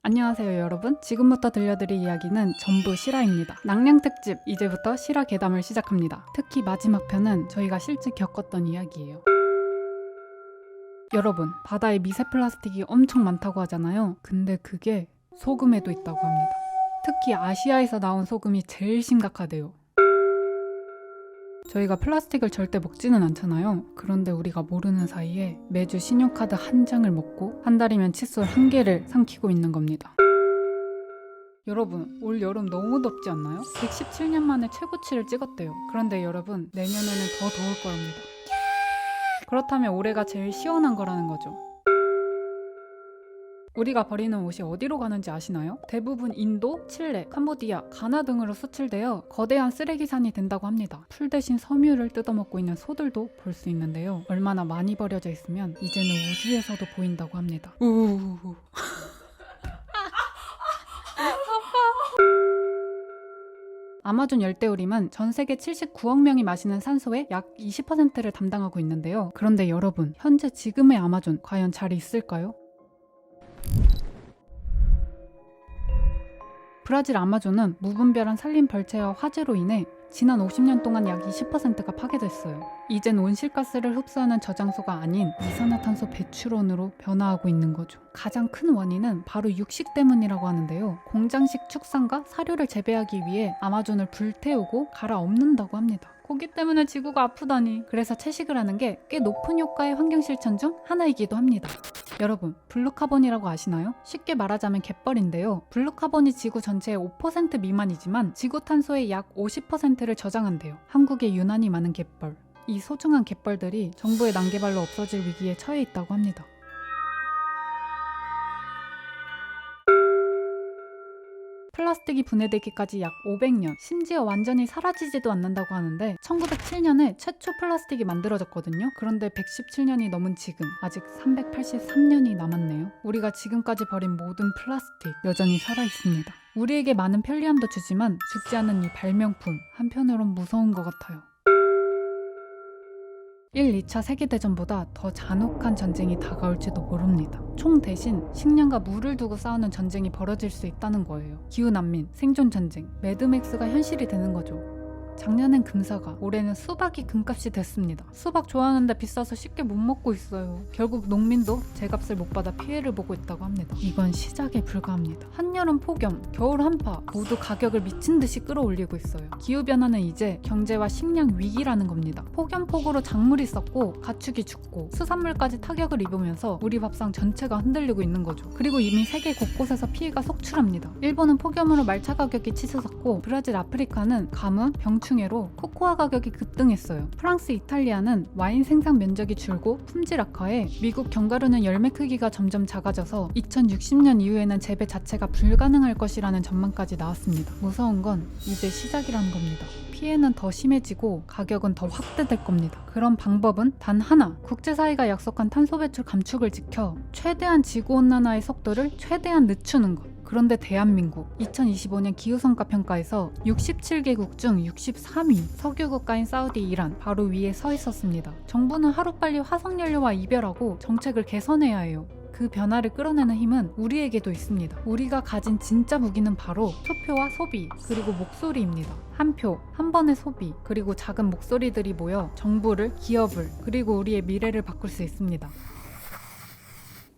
안녕하세요 여러분. 지금부터 들려드릴 이야기는 전부 실화입니다. 낭량 특집, 이제부터 실화 괴담을 시작합니다. 특히 마지막 편은 저희가 실제 겪었던 이야기예요. 여러분, 바다에 미세 플라스틱이 엄청 많다고 하잖아요. 근데 그게 소금에도 있다고 합니다. 특히 아시아에서 나온 소금이 제일 심각하대요. 저희가 플라스틱을 절대 먹지는 않잖아요. 그런데 우리가 모르는 사이에 매주 신용카드 한 장을 먹고 한 달이면 칫솔 한 개를 삼키고 있는 겁니다. 여러분, 올 여름 너무 덥지 않나요? 117년 만에 최고치를 찍었대요. 그런데 여러분, 내년에는 더 더울 거랍니다. 그렇다면 올해가 제일 시원한 거라는 거죠. 우리가 버리는 옷이 어디로 가는지 아시나요? 대부분 인도, 칠레, 캄보디아, 가나 등으로 수출되어 거대한 쓰레기산이 된다고 합니다. 풀 대신 섬유를 뜯어먹고 있는 소들도 볼 수 있는데요. 얼마나 많이 버려져 있으면 이제는 우주에서도 보인다고 합니다. 우우우우. 아마존 열대우림은 전 세계 79억 명이 마시는 산소의 약 20%를 담당하고 있는데요. 그런데 여러분, 현재 지금의 아마존 과연 잘 있을까요? 브라질 아마존은 무분별한 산림 벌채와 화재로 인해 지난 50년 동안 약 20%가 파괴됐어요. 이젠 온실가스를 흡수하는 저장소가 아닌 이산화탄소 배출원으로 변화하고 있는 거죠. 가장 큰 원인은 바로 육식 때문이라고 하는데요. 공장식 축산과 사료를 재배하기 위해 아마존을 불태우고 갈아엎는다고 합니다. 고기 때문에 지구가 아프다니. 그래서 채식을 하는 게 꽤 높은 효과의 환경 실천 중 하나이기도 합니다. 여러분, 블루카본이라고 아시나요? 쉽게 말하자면 갯벌인데요. 블루카본이 지구 전체의 5% 미만이지만 지구 탄소의 약 50%를 저장한대요. 한국에 유난히 많은 갯벌. 이 소중한 갯벌들이 정부의 난개발로 없어질 위기에 처해 있다고 합니다. 플라스틱이 분해되기까지 약 500년, 심지어 완전히 사라지지도 않는다고 하는데 1907년에 최초 플라스틱이 만들어졌거든요. 그런데 117년이 넘은 지금 아직 383년이 남았네요. 우리가 지금까지 버린 모든 플라스틱 여전히 살아있습니다. 우리에게 많은 편리함도 주지만 죽지 않는 이 발명품, 한편으론 무서운 것 같아요. 1, 2차 세계대전보다 더 잔혹한 전쟁이 다가올지도 모릅니다. 총 대신 식량과 물을 두고 싸우는 전쟁이 벌어질 수 있다는 거예요. 기후난민, 생존전쟁, 매드맥스가 현실이 되는 거죠. 작년엔 금사가, 올해는 수박이 금값이 됐습니다. 수박 좋아하는데 비싸서 쉽게 못 먹고 있어요. 결국 농민도 제값을 못 받아 피해를 보고 있다고 합니다. 이건 시작에 불과합니다. 한여름 폭염, 겨울 한파 모두 가격을 미친 듯이 끌어올리고 있어요. 기후변화는 이제 경제와 식량 위기라는 겁니다. 폭염폭우로 작물이 썩고 가축이 죽고 수산물까지 타격을 입으면서 우리 밥상 전체가 흔들리고 있는 거죠. 그리고 이미 세계 곳곳에서 피해가 속출합니다. 일본은 폭염으로 말차 가격이 치솟았고 브라질, 아프리카는 가뭄, 병충해로 코코아 가격이 급등했어요. 프랑스, 이탈리아는 와인 생산 면적이 줄고 품질 악화에 미국 견과류는 열매 크기가 점점 작아져서 2060년 이후에는 재배 자체가 불가능할 것이라는 전망까지 나왔습니다. 무서운 건 이제 시작이라는 겁니다. 피해는 더 심해지고 가격은 더 확대될 겁니다. 그런 방법은 단 하나, 국제사회가 약속한 탄소 배출 감축을 지켜 최대한 지구온난화의 속도를 최대한 늦추는 것. 그런데 대한민국 2025년 기후성과평가에서 67개국 중 63위 석유국가인 사우디, 이란 바로 위에 서 있었습니다. 정부는 하루빨리 화석연료와 이별하고 정책을 개선해야 해요. 그 변화를 끌어내는 힘은 우리에게도 있습니다. 우리가 가진 진짜 무기는 바로 투표와 소비, 그리고 목소리입니다. 한 표, 한 번의 소비, 그리고 작은 목소리들이 모여 정부를, 기업을, 그리고 우리의 미래를 바꿀 수 있습니다.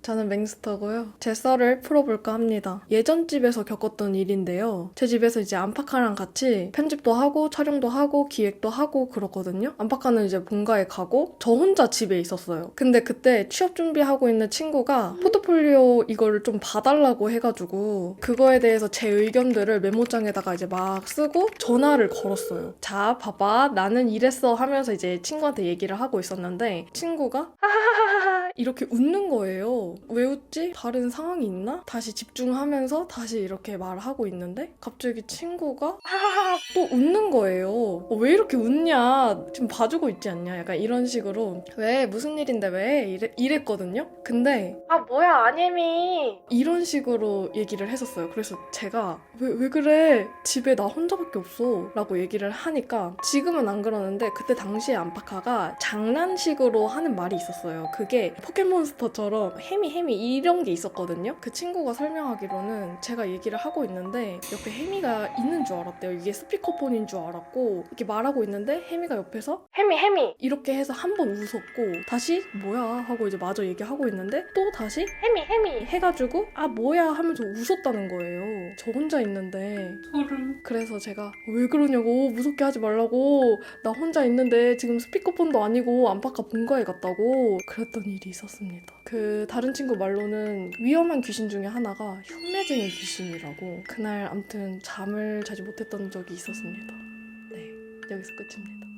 저는 맹스터고요. 제 썰을 풀어볼까 합니다. 예전 집에서 겪었던 일인데요. 제 집에서 이제 안팎카랑 같이 편집도 하고 촬영도 하고 기획도 하고 그렇거든요. 안팎카는 이제 본가에 가고 저 혼자 집에 있었어요. 근데 그때 취업 준비하고 있는 친구가 포트폴리오 이거를 좀 봐달라고 해가지고 그거에 대해서 제 의견들을 메모장에다가 이제 막 쓰고 전화를 걸었어요. 자, 봐봐. 나는 이랬어 하면서 이제 친구한테 얘기를 하고 있었는데 친구가 하하하하 이렇게 웃는 거예요. 왜 웃지? 다른 상황이 있나? 다시 집중하면서 다시 이렇게 말하고 있는데 갑자기 친구가 하하하 또 웃는 거예요. 왜 이렇게 웃냐? 지금 봐주고 있지 않냐? 약간 이런 식으로 왜? 무슨 일인데 왜? 이랬거든요? 근데 뭐야 아님이 이런 식으로 얘기를 했었어요. 그래서 제가 왜 그래? 집에 나 혼자밖에 없어 라고 얘기를 하니까 지금은 안 그러는데 그때 당시에 안팎카가 장난식으로 하는 말이 있었어요. 그게 포켓몬스터처럼 햄이 혜미 이런 게 있었거든요. 그 친구가 설명하기로는 제가 얘기를 하고 있는데 옆에 혜미가 있는 줄 알았대요. 이게 스피커폰인 줄 알았고 이렇게 말하고 있는데 혜미가 옆에서 혜미 이렇게 해서 한 번 웃었고 다시 뭐야 하고 이제 마저 얘기하고 있는데 또 다시 혜미 해가지고 아 뭐야 하면서 웃었다는 거예요. 저 혼자 있는데. 소름. 그래서 제가 왜 그러냐고, 무섭게 하지 말라고, 나 혼자 있는데 지금 스피커폰도 아니고 안팎과 본가에 갔다고 그랬던 일이 있었습니다. 그 다른 친구 말로는 위험한 귀신 중에 하나가 흉내쟁이 귀신이라고. 그날 아무튼 잠을 자지 못했던 적이 있었습니다. 네, 여기서 끝입니다.